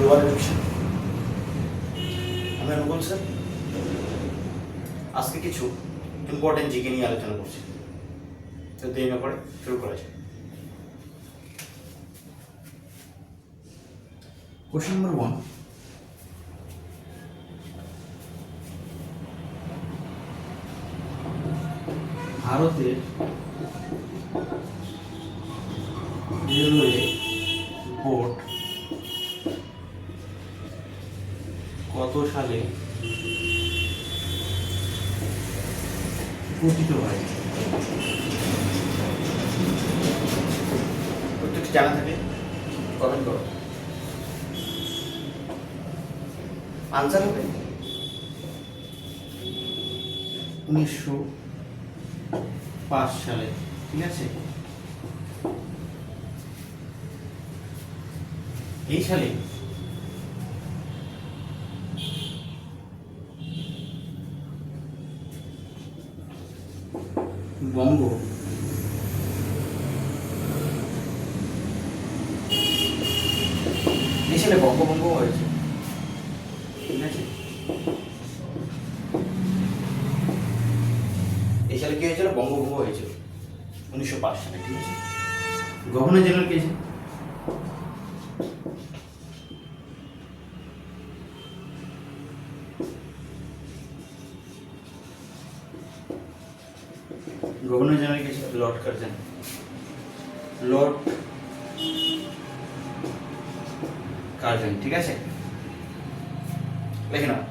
Global education. আমি অনুকূল sir. আজকে কিছু ইম্পর্টেন্ট জিকে নিয়ে আলোচনা করছি, তো দেরি না করে শুরু করা যায়। কোশ্চেন নাম্বার 1, ভারতের রেলওয়ে বোর্ড কত সালে গঠিত হয়? প্রত্যেকটি জানা থাকে, কমেন্ট করো। আনসার হবে 1905 সালে। ঠিক আছে, এই সালে বঙ্গ বঙ্গভঙ্গ হয়েছে। ঠিক আছে, এই সালে কি হয়েছিল? বঙ্গভঙ্গ হয়েছিল 1905 সালে। ঠিক আছে, গভর্নর জেনারেল কে? গভর্নর জেনারেল কে? Lord Curzon. Lord Curzon. ঠিক আছে, লিখে নাও।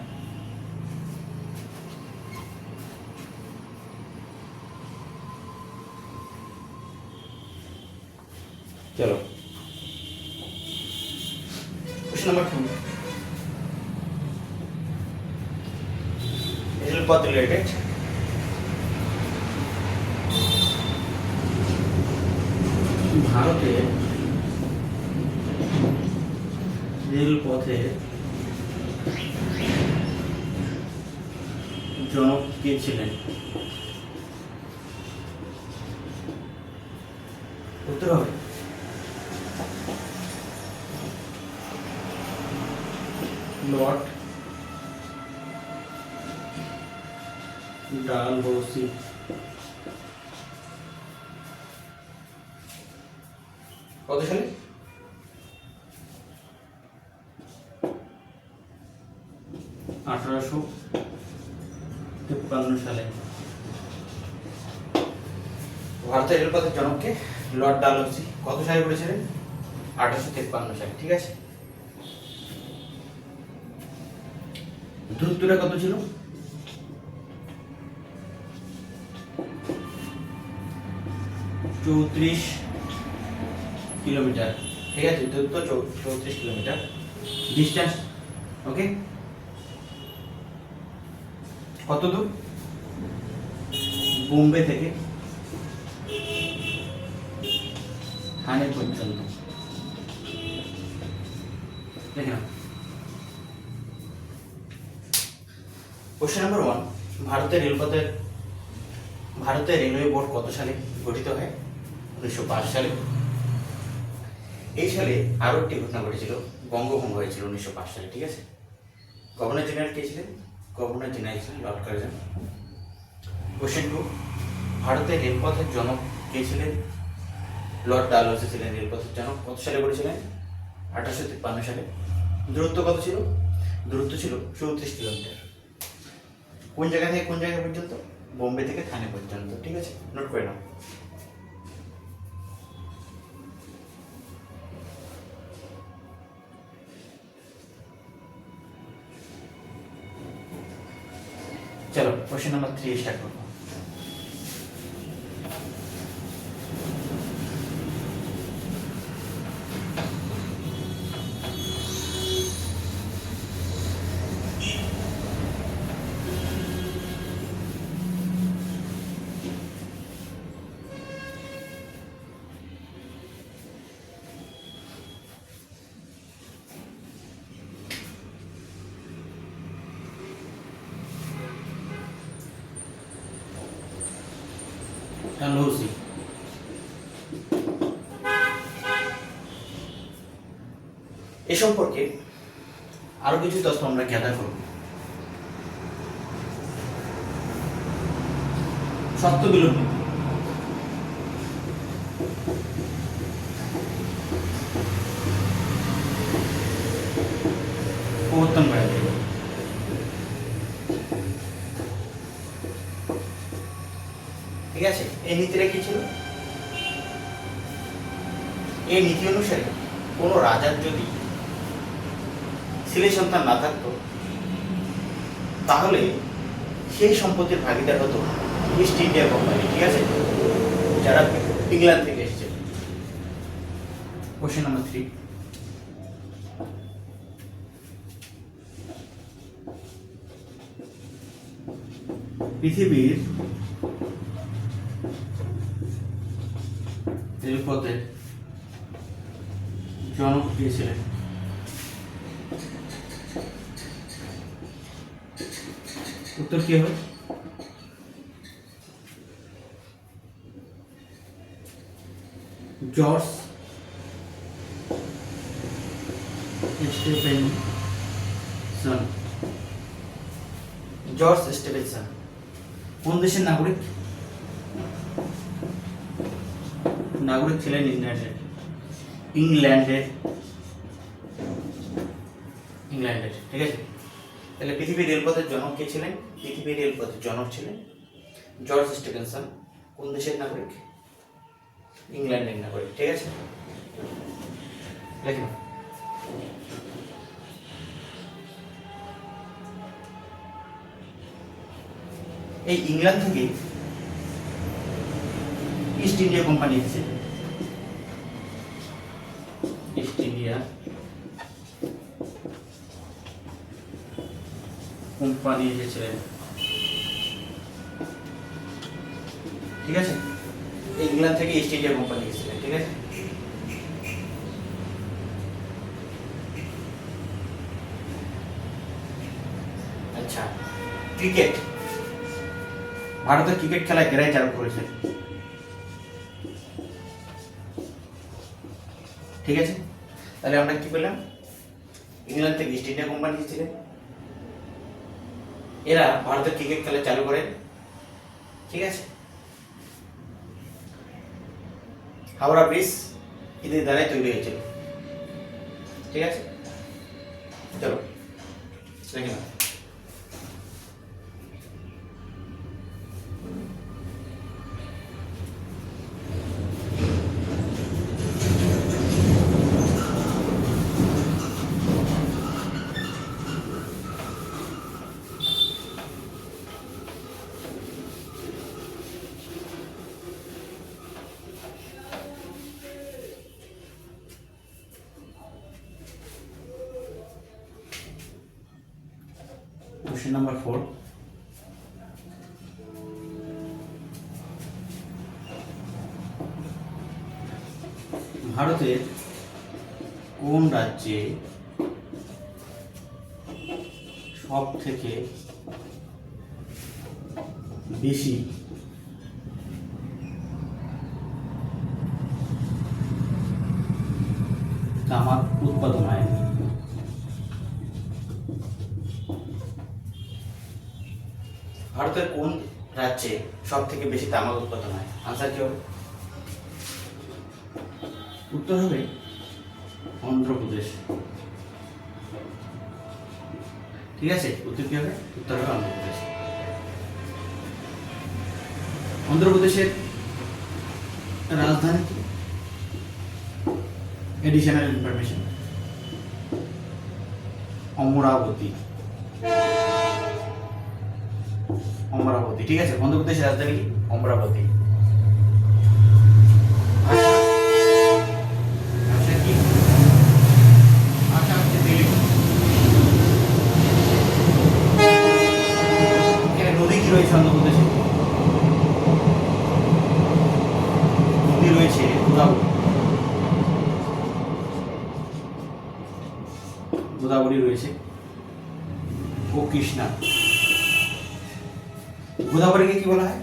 চলো क्वेश्चन नंबर 2, रेलपथ रिलेटेड। ভারতের রেলপথে জনক কে ছিলেন? উত্তর হবে লর্ড ডালহৌসি। কত সালে? 1853 সালে। ভারতের রেলপথের জনককে লর্ড ডালহৌসি। কত সালে করেছিলেন? 1853 সালে। ঠিক আছে, দূরত্বটা কত ছিল? 34 কিলোমিটার। ঠিক আছে, দূরত্ব 34 কিলোমিটার। ডিস্টেন্স ওকে, কত দূর? বোম্বে থেকে থানে পর্যন্ত। দেখেন কোশ্চেন নাম্বার 1, ভারতের রেলওয়ে বোর্ড কত সালে গঠিত হয়? 1905 সালে। এই সালে আরো একটি ঘটনা ঘটেছিল, বঙ্গভঙ্গ হয়েছিল 1905 সালে। ঠিক আছে, গভর্নর জেনারেল কে ছিলেন? গভর্নর জেনারেল ছিলেন লর্ড কার্জন। কোশ্চেন 2, ভারতের রেলপথের জনক কে ছিলেন? লর্ড ডালহৌসি ছিলেন রেলপথের জনক। কত সালে করেছিলেন? 1853 সালে। দূরত্ব কত ছিল? দূরত্ব ছিল 34 কিলোমিটার। কোন জায়গা থেকে কোন জায়গা পর্যন্ত? বোম্বে থেকে থানে পর্যন্ত। ঠিক আছে, নোট করে নাও। चलो क्वेश्चन नंबर 3 स्टार्ट करते हैं। ডালহৌসি। এ সম্পর্কে আরো কিছু তথ্য আমরা গ্যাদার করব। সত্য বিলোপ নীতি, প্রবর্তন করা যায়। ঠিক আছে, এই নীতিটা কি ছিল? এই নীতি অনুসারে কোনো রাজার যদি ছেলে সন্তান না থাকতো তাহলে সেই সম্পত্তির ভাগিদার হতো ইস্ট ইন্ডিয়া কোম্পানি। ঠিক আছে, যারা ইংল্যান্ড থেকে এসেছে। কোশ্চেন নাম্বার 3, পৃথিবীর রেলপথের জনক কে ছিলেন? উত্তর কি হবে? George Stephenson. জর্জ স্টেফেনসন কোন দেশের নাগরিক? নাগরিক ছিলেন ইংল্যান্ডের। ইংল্যান্ডের। ঠিক আছে, তাহলে পৃথিবীর রেলপথের জনক কে ছিলেন? পৃথিবীর রেলপথের জনক ছিলেন জর্জ স্টিভেনসন। কোন দেশের নাগরিক? ইংল্যান্ডের নাগরিক। ঠিক আছে, দেখুন এই ইংল্যান্ড থেকে ইস্ট ইন্ডিয়া কোম্পানি এসেছে। ইস্ট ইন্ডিয়া কোম্পানি এসেছিলেন। ঠিক আছে, ইংল্যান্ড থেকে ইস্ট ইন্ডিয়া কোম্পানি এসেছিলেন। ঠিক আছে, আচ্ছা, ক্রিকেট। ভারতের ক্রিকেট খেলায় এরাই চালু করেছে। ঠিক আছে, তাহলে আমরা কি পেলাম? ইংল্যান্ড থেকে ইস্ট ইন্ডিয়া কোম্পানি এসেছিলেন, এরা ভারতের ক্রিকেট খেলা চালু করেন। ঠিক আছে, হাওড়া ব্রিজ এদের দ্বারাই তৈরি হয়েছিল। ঠিক আছে, চলো দেখে নাও। Question number 4. ভারতের কোন রাজ্যে সব থেকে বেশি তামাক উৎপাদন হয়? ভারতের কোন রাজ্যে সব থেকে বেশি তামাক উৎপাদন হয়? আনসার কি হবে? উত্তর হবে অন্ধ্রপ্রদেশ। ঠিক আছে, উত্তর কি হবে? উত্তর হবে অন্ধ্রপ্রদেশ। অন্ধ্রপ্রদেশের রাজধানী কি? Additional information, Amaravati. অমরাবতী। ঠিক আছে, অন্ধ্রপ্রদেশের রাজধানী কি? অমরাবতী। ভাষা কি? ভাষা হচ্ছে তেলুগু। এখানে নদী কি রয়েছে অন্ধ্রপ্রদেশে? নদী রয়েছে গোদাবরী রয়েছে ও কৃষ্ণা। গোদাবরীকে কি বলা হয়?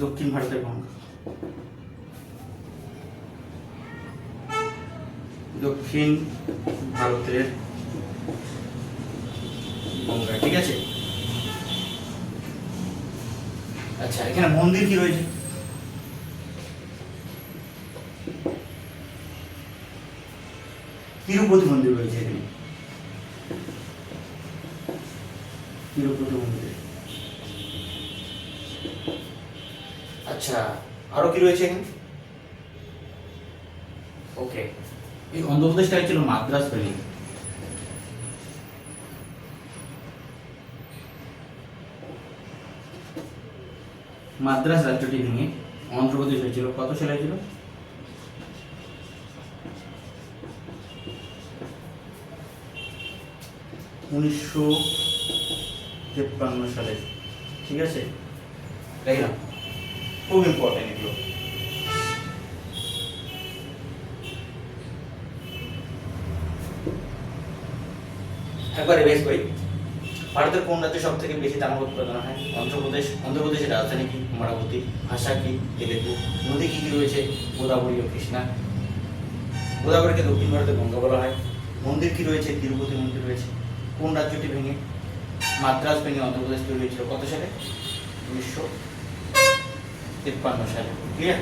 দক্ষিণ ভারতের গঙ্গা। দক্ষিণ ভারতের গঙ্গা, ঠিক আছে। আচ্ছা, এখানে মন্দির কি রয়েছে? তিরুপতি মন্দির রয়েছে এখানে, তিরুপতি মন্দির। আচ্ছা, আরো কি রয়েছে এখানে? ওকে, এই অন্ধ্রপ্রদেশটা ছিল মাদ্রাস ভ্যালি। মাদ্রাস রাজ্যটি ভেঙে অন্ধ্রপ্রদেশ হয়েছিল কত সালে হয়েছিল? 1953 সালে, ঠিক আছে। তাই না, খুব ইম্পর্টেন্ট এগুলো। একবার রিভাইজ করি। ভারতের কোন রাজ্যে সব থেকে বেশি তামাক উৎপাদন হয়? অন্ধ্রপ্রদেশ। অন্ধ্রপ্রদেশের রাজধানী কি? অমরাবতী। ভাষা কি? তেলেগু। নদী কি কি রয়েছে? গোদাবরী ও কৃষ্ণা। গোদাবরীকে দক্ষিণ ভারতে গঙ্গা বলা হয়। মন্দির কি রয়েছে? তিরুপতি মন্দির রয়েছে। কোন রাজ্যটি ভেঙে? মাদ্রাস ভেঙে অন্ধ্রপ্রদেশ তৈরি হয়েছিল কত সালে? 1953 সালে। ক্লিয়ার?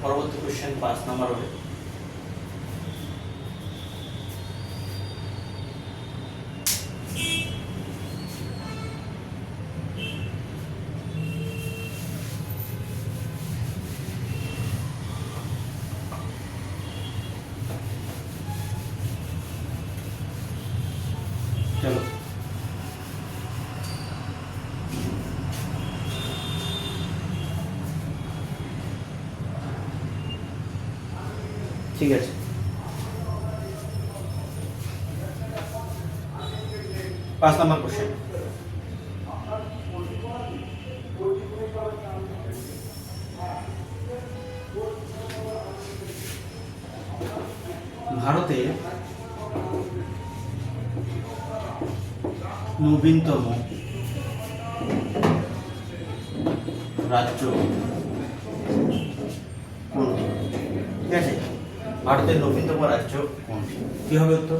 পরবর্তী কোশ্চেন 5 নম্বর হবে। চলো, ঠিক আছে। 5 নম্বর কোশ্চেন। ভারতে নবীনতম রাজ্য কোনটি? ঠিক আছে, ভারতের নবীনতম রাজ্য কোনটি? কি হবে উত্তর?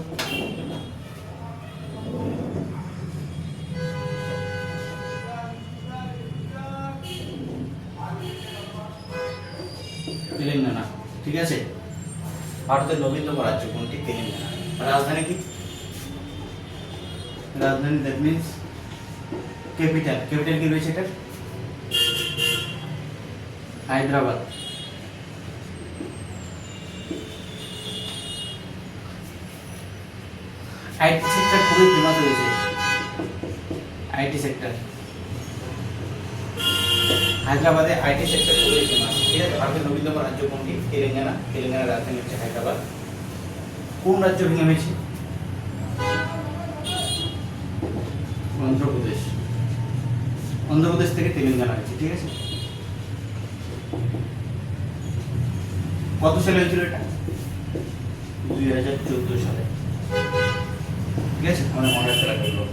তেলেঙ্গানা, ঠিক আছে। ভারতের নবীনতম রাজ্য কোনটি? তেলেঙ্গানা। রাজধানী কি? রাজধানী, দ্যাট মিন্স ক্যাপিটাল। ক্যাপিটাল কি রয়েছে এটা? হায়দ্রাবাদ। আইটি সেক্টর খুবই ফেমাস হয়েছে, আইটি সেক্টর। হায়দ্রাবাদে আইটি সেক্টর খুবই ফেমাস, ঠিক আছে। ভারতের নবীনতম রাজ্য কোনটি? তেলেঙ্গানা। তেলেঙ্গানার রাজধানী হচ্ছে হায়দ্রাবাদ। কোন রাজ্য ভেঙে হয়েছে? অন্ধ্রপ্রদেশ। অন্ধ্রপ্রদেশ থেকে তেলেঙ্গানা হয়েছে, ঠিক আছে। কত সালে হয়েছিল এটা? 2014 সালে, ঠিক আছে। আমাদের মনে রাখতে লাগবে এগুলো।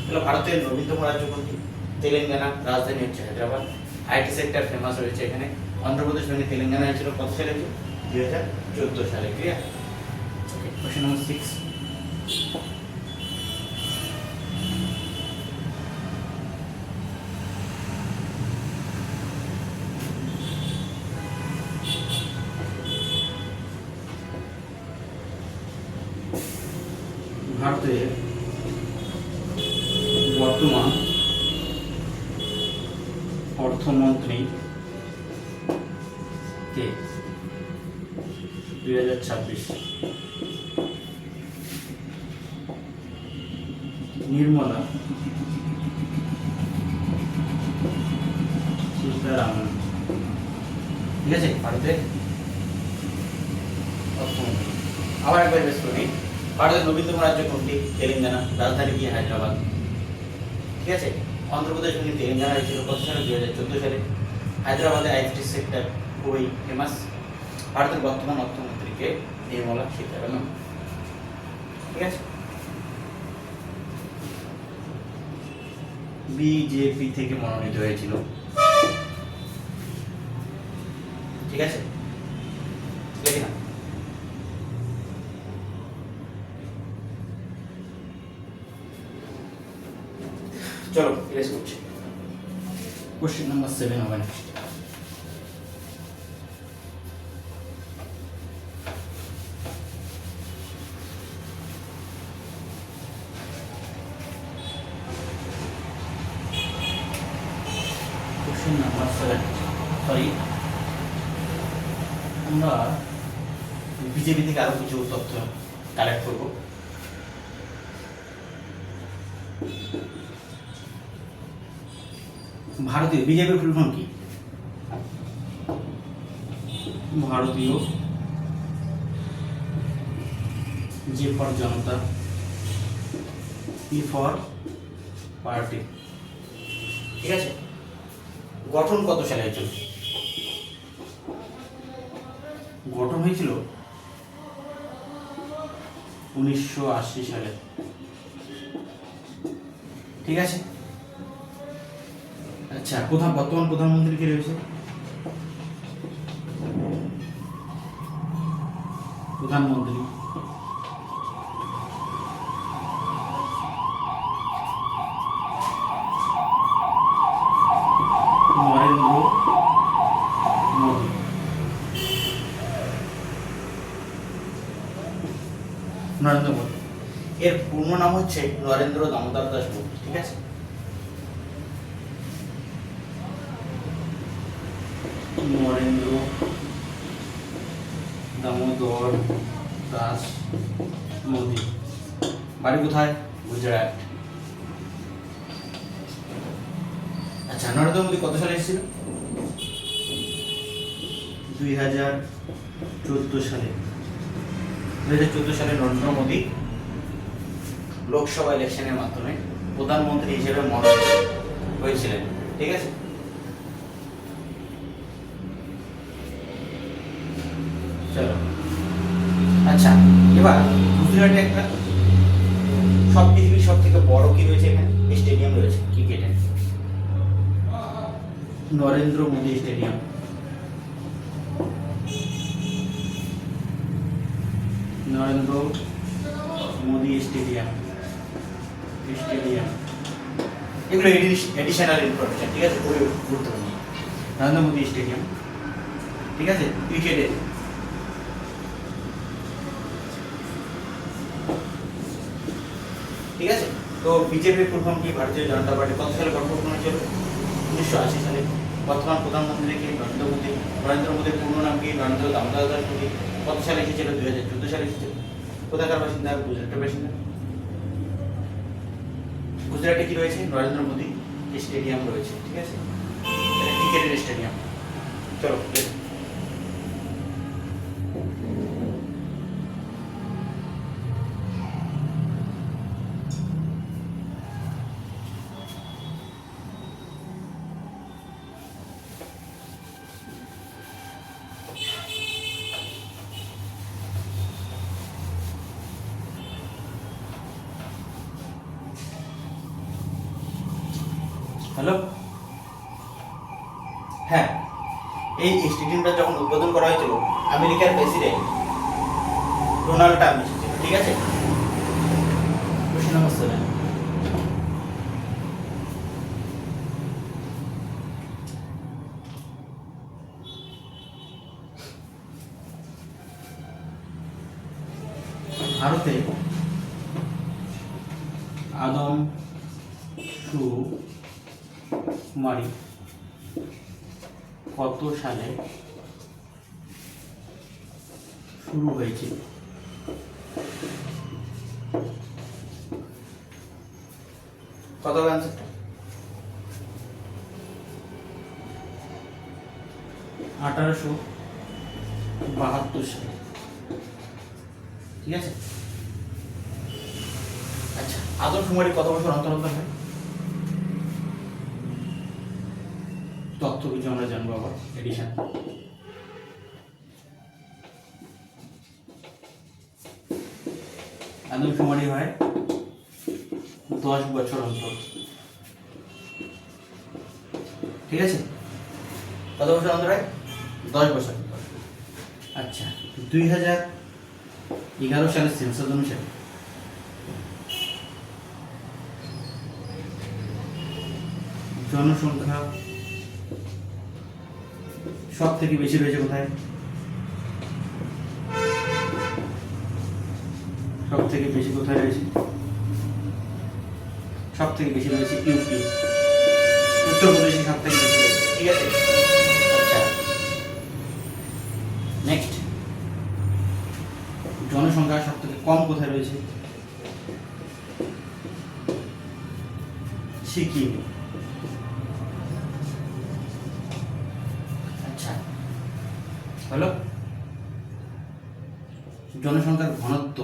তাহলে ভারতের নবীনতম রাজ্য কোনটি? তেলেঙ্গানা। রাজধানী হচ্ছে হায়দ্রাবাদ। আইটি সেক্টর ফেমাস রয়েছে এখানে। অন্ধ্রপ্রদেশ ভেঙে তেলেঙ্গানা হয়েছিল কত সালে? 2014 সালে। ক্লিয়ার? ওকে, কোশ্চেন নম্বর 6। ভারতের বর্তমান অর্থমন্ত্রী কে? 2026। নির্মলা সীতারামন, ঠিক আছে। ভারতের অর্থমন্ত্রী। আবার একবার বেশ করি। ভারতের নবীনতম রাজ্য কোনটি? তেলেঙ্গানা। রাজধানী কি? হায়দ্রাবাদ, ঠিক আছে। অন্ধ্রপ্রদেশ ভেঙে তেলেঙ্গানা হয়েছিল কত সালে? 2014 সালে। হায়দ্রাবাদে আইটি সেক্টর খুবই ফেমাস। ভারতের বর্তমান অর্থমন্ত্রীকে? নির্মলা সীতারামন, ঠিক আছে। বিজেপি থেকে মনোনীত হয়েছিল, ঠিক আছে। দেখি না, চলো ইরেজ করছি। কোশ্চেন নাম্বার 7 হবে নেক্সট। কোশ্চেন নাম্বার 7, সরি, আমরা বিজেপি থেকে আরো কিছু তথ্য কালেক্ট করব। ভারতীয় বিজেপির ফুল ফর্ম কি? ভারতীয় যে for Janata, P for party, ঠিক আছে। গঠন কত সালে হয়েছিল? গঠন হয়েছিল 1980 সালে, ঠিক আছে। আচ্ছা, বর্তমান প্রধানমন্ত্রী কে রয়েছে? প্রধানমন্ত্রী নরেন্দ্র মোদী। নরেন্দ্র মোদী, এর পূর্ণ নাম হচ্ছে নরেন্দ্র দামোদর দাস মোদী, ঠিক আছে। নরেন্দ্র দামোদর দাস মোদী, বাড়ি কোথায়? গুজরাট। আচ্ছা, নরেন্দ্র মোদী কত সালে এসেছিল? 2014 সালে। 2014 সালে নরেন্দ্র মোদী লোকসভা ইলেকশনের মাধ্যমে প্রধানমন্ত্রী হিসেবে মনোনীত হয়েছিলেন, ঠিক আছে। চলো, আচ্ছা, এবার গুজরাটে একটা পৃথিবীর সব থেকে বড় কি রয়েছে? এখানে স্টেডিয়াম রয়েছে ক্রিকেটের, নরেন্দ্র মোদী স্টেডিয়াম। নরেন্দ্র মোদী স্টেডিয়াম, এগুলো এডিশনাল ইনফরমেশন, ঠিক আছে, খুবই গুরুত্বপূর্ণ। নরেন্দ্র মোদী স্টেডিয়াম, ঠিক আছে, ক্রিকেটের। ঠিক আছে, তো বিজেপির ফুল ফর্ম কি? ভারতীয় জনতা পার্টি। কত সালে গঠন হয়েছিল? 1980 সালে। বর্তমান প্রধানমন্ত্রী কি? নরেন্দ্র মোদী। নরেন্দ্র মোদীর পূর্ণ নাম কি? নরেন্দ্র দামোদর দাস মোদী। কত সালে এসেছিল? 2014 সালে এসেছিল। কোথাকার বাসিন্দা? গুজরাটের বাসিন্দা। গুজরাটে কি রয়েছে? নরেন্দ্র মোদী স্টেডিয়াম রয়েছে, ঠিক আছে, ক্রিকেটের স্টেডিয়াম। চলো, হ্যালো, হ্যাঁ, এই স্টেডিয়ামটা যখন উদ্বোধন করা হয়েছিল আমেরিকার প্রেসিডেন্ট ডোনাল্ড ট্রাম্প এসেছিল, ঠিক আছে। কোশ্চেন নাম্বার 7, ভারতে আদমশুমারি কত সালে শুরু হয়েছিল? কত হবে আনসারটা? 1872 সালে, ঠিক আছে। আচ্ছা, আদমশুমারি কত বছর অন্তর অন্তর হয়? তথ্য কিছু আমরা জানবো আবার, এডিশন। আদমশুমারি হয় 10 বছর অন্তর, ঠিক আছে। কত বছর অন্তর হয়? 10 বছর অন্তর। আচ্ছা, 2011 সালের সেন্সাস অনুসারে জনসংখ্যা সব থেকে বেশি রয়েছে কোথায়? সব থেকে বেশি কোথায় রয়েছে? সব থেকে বেশি রয়েছে ইউপি, উত্তরপ্রদেশে সব থেকে বেশি রয়েছে। ঠিক আছে, আচ্ছা নেক্সট, জনসংখ্যা সব থেকে কম কোথায় রয়েছে? সিকিম। আচ্ছা হলো জনসংখ্যার ঘনত্ব,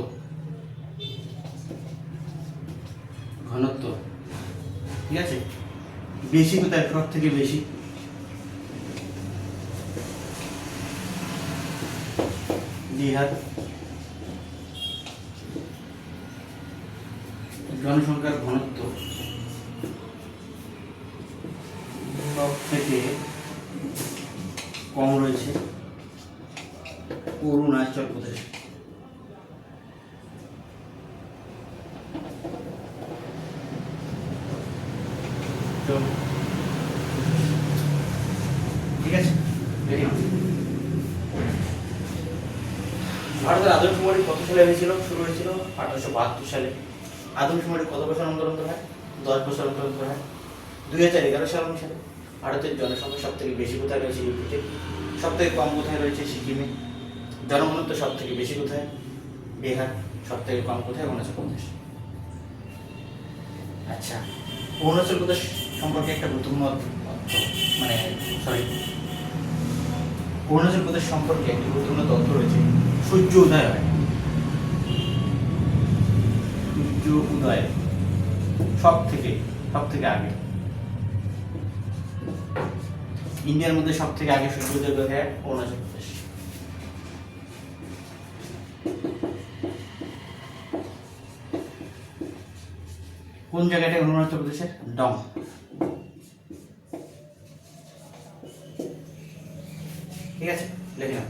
ঘনত্ব ঠিক আছে, বেশি কোথায়? সব থেকে বেশি বিহার। জনসংখ্যার ঘনত্ব সব থেকে কম রয়েছে অরুণাচল প্রদেশ। ঠিক আছে, ভারতের আদমশুমারি কত সালে হয়েছিল? শুরু হয়েছিল 1872 সালে। আদমশুমারি কত বছর অন্তর অন্তর হয়? 10 বছর অন্তর অন্তর হয়। 2011 সাল অনুসারে ভারতের জনসংখ্যা সব থেকে বেশি কোথায় রয়েছে? ইউপিতে। সব থেকে কম কোথায় রয়েছে? সিকিমে। জনঘনত্ব সব থেকে বেশি কোথায়? বিহার। সব থেকে কম কোথায়? অরুণাচল প্রদেশ। আচ্ছা, অরুণাচল প্রদেশ সম্পর্কে একটা গুরুত্বপূর্ণ অরুণাচল প্রদেশ সম্পর্কে একটি গুরুত্বপূর্ণ তথ্য রয়েছে। সূর্য উদয় হয়, সূর্য উদয় সব থেকে আগে। ইন্ডিয়ার মধ্যে সব থেকে আগে সূর্য উদয় হয় অরুণাচল প্রদেশ। কোন জায়গাটা অরুণাচল প্রদেশের? ডং। ঠিক আছে, লিখে নাও।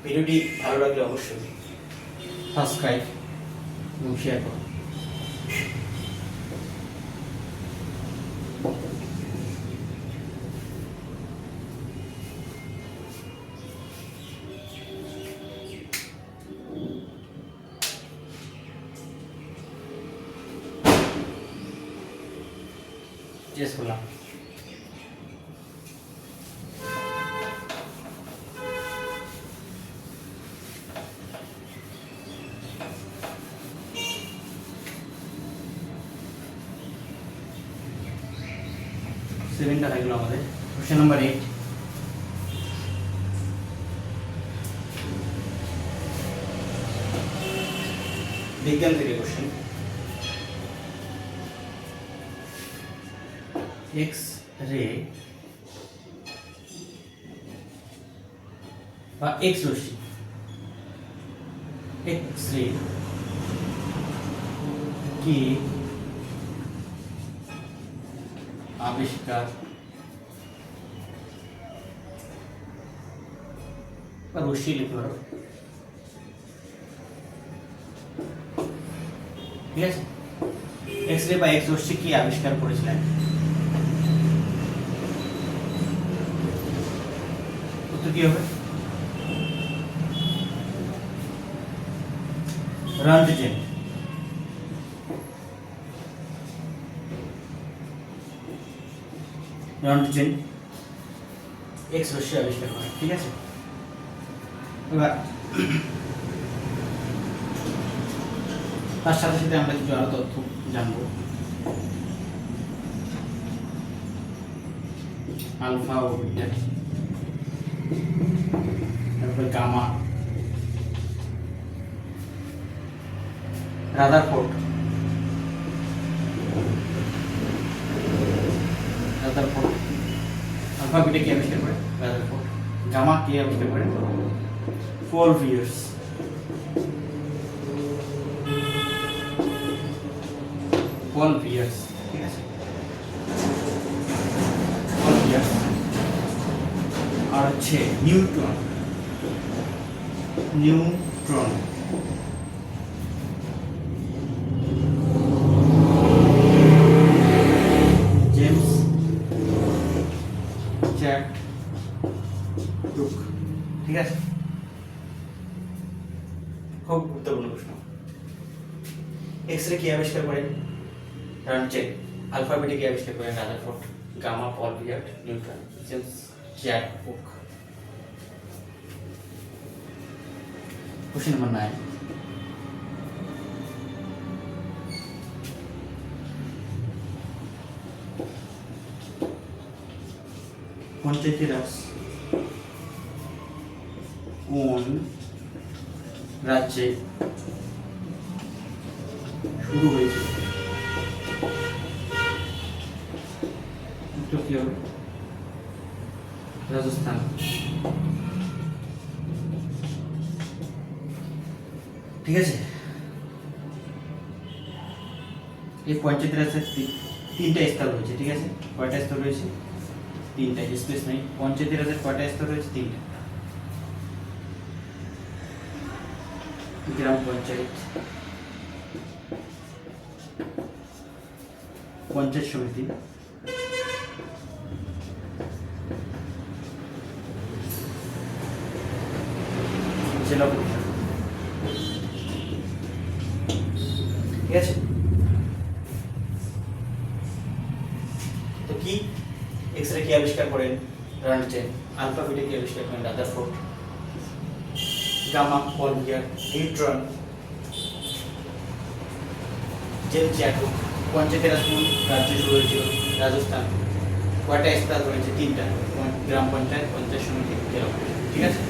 ভিডিওটি ভালো লাগলে অবশ্যই সাবস্ক্রাইব এবং শেয়ার করুন। চেস করলাম। সেভেনটা থাকলো আমাদের। কোশ্চেন নাম্বার 8, বিজ্ঞান থেকে কোশ্চেন। এক্স রে বা এক্স রশ্মি, এক্স রে কি আবিষ্কার বা রশ্মি লিখতে পারো। ঠিক আছে, এক্স রে বা এক্স রশ্মি কি আবিষ্কার করেছিলেন? উত্তর কি হবে? রন্টজেন। রন্টজেন এক্স রশ্মি আবিষ্কার করেন। ঠিক আছে, এবার তার সাথে সাথে আমরা কিছু আরো তথ্য জানবো। আলফা ও বিটা, তারপরে গামা, রাদারফোর্ড, আলফা বিটা কি আবিষ্কার করে? রাদারফোর্ড। গামা কি আবিষ্কার করে? ফোরভিয়ার্স। ঠিক আছে, আর হচ্ছে নিউটন। নিউট্রন। James Chadwick. ঠিক আছে, খুব গুরুত্বপূর্ণ প্রশ্ন। এক্স রে কি আবিষ্কার করেন? রানচেন। আলফাবেটে কি আবিষ্কার করেন? Rutherford. Gamma Paul Villard, Newton, James Chadwick. Question number 9, Panchayati Raj কোন রাজ্যে শুরু হয়েছিল? উত্তর কি হবে? রাজস্থান। ঠিক আছে, এই পঞ্চায়েত রাজের 3টা স্তর রয়েছে। ঠিক আছে, কয়টা স্তর রয়েছে? 3টা, স্পেস নেই। পঞ্চায়েত রাজের কয়টা স্তর রয়েছে? 3টা। গ্রাম পঞ্চায়েত, পঞ্চায়েত সমিতি, জেলা পরিষদ। ঠিক আছে, তো কি এক্স রে কি আবিষ্কার করেন? রানচেন। আলফাবেটে কি আবিষ্কার করেন? Rutherford. Gamma Paul beard, neutron, James Chadwick. পঞ্চায়েতের কোন রাজ্যে শুরু হয়েছিল? রাজস্থান। কয়টা স্তর রয়েছে? 3টা, গ্রাম পঞ্চায়েত, পঞ্চায়েত সমিতি, জেলা পরিষদ। ঠিক আছে,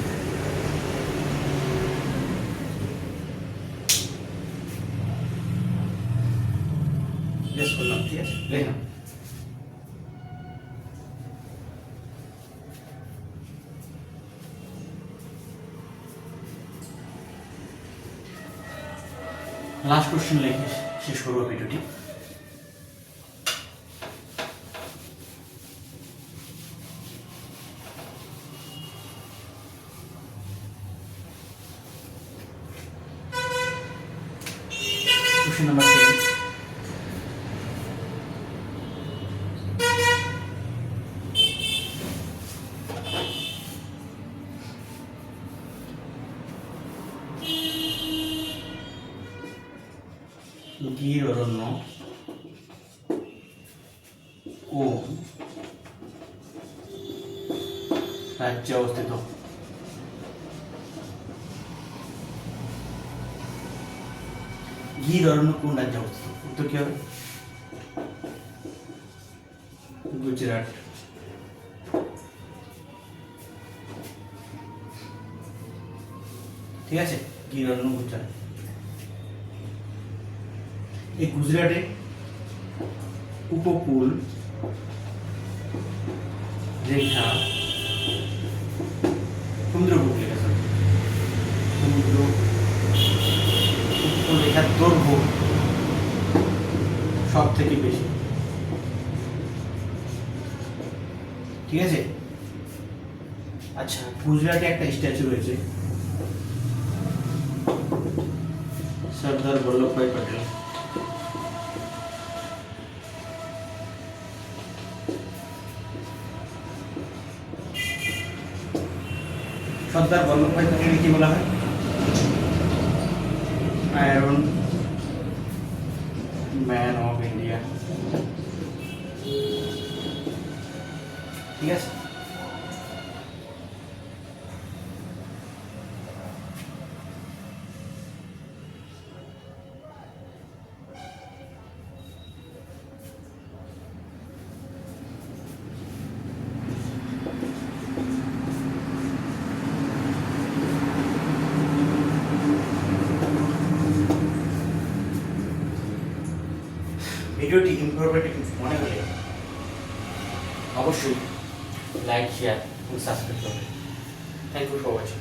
বেশ করলাম। ঠিক আছে, লিখলাম। লাস্ট কোশ্চেন লিখে শেষ করবো ভিডিওটি। কোশ্চেন নাম্বার 10, গির অরণ্য কোন রাজ্যে অবস্থিত? গির অরণ্য কোন রাজ্যে অবস্থিত? উত্তর কি হবে? গুজরাট। ঠিক আছে, গির অরণ্য গুজরাট। এই গুজরাটের উপকূল রেখা, সমুদ্র উপকূল রেখা, সমুদ্র উপকূল রেখার দৈর্ঘ্য সব থেকে বেশি। ঠিক আছে, আচ্ছা, গুজরাটে একটা স্ট্যাচু রয়েছে, সর্দার বল্লভভাই প্যাটেল। সর্দার বল্লভভাই প্যাটেলকে কি বলা হয়? Iron man of India. ঠিক আছে, ভিডিওটি ইনফরমেটিভ মনে হলে অবশ্যই লাইক, শেয়ার এবং সাবস্ক্রাইব করবেন। Thank you for watching.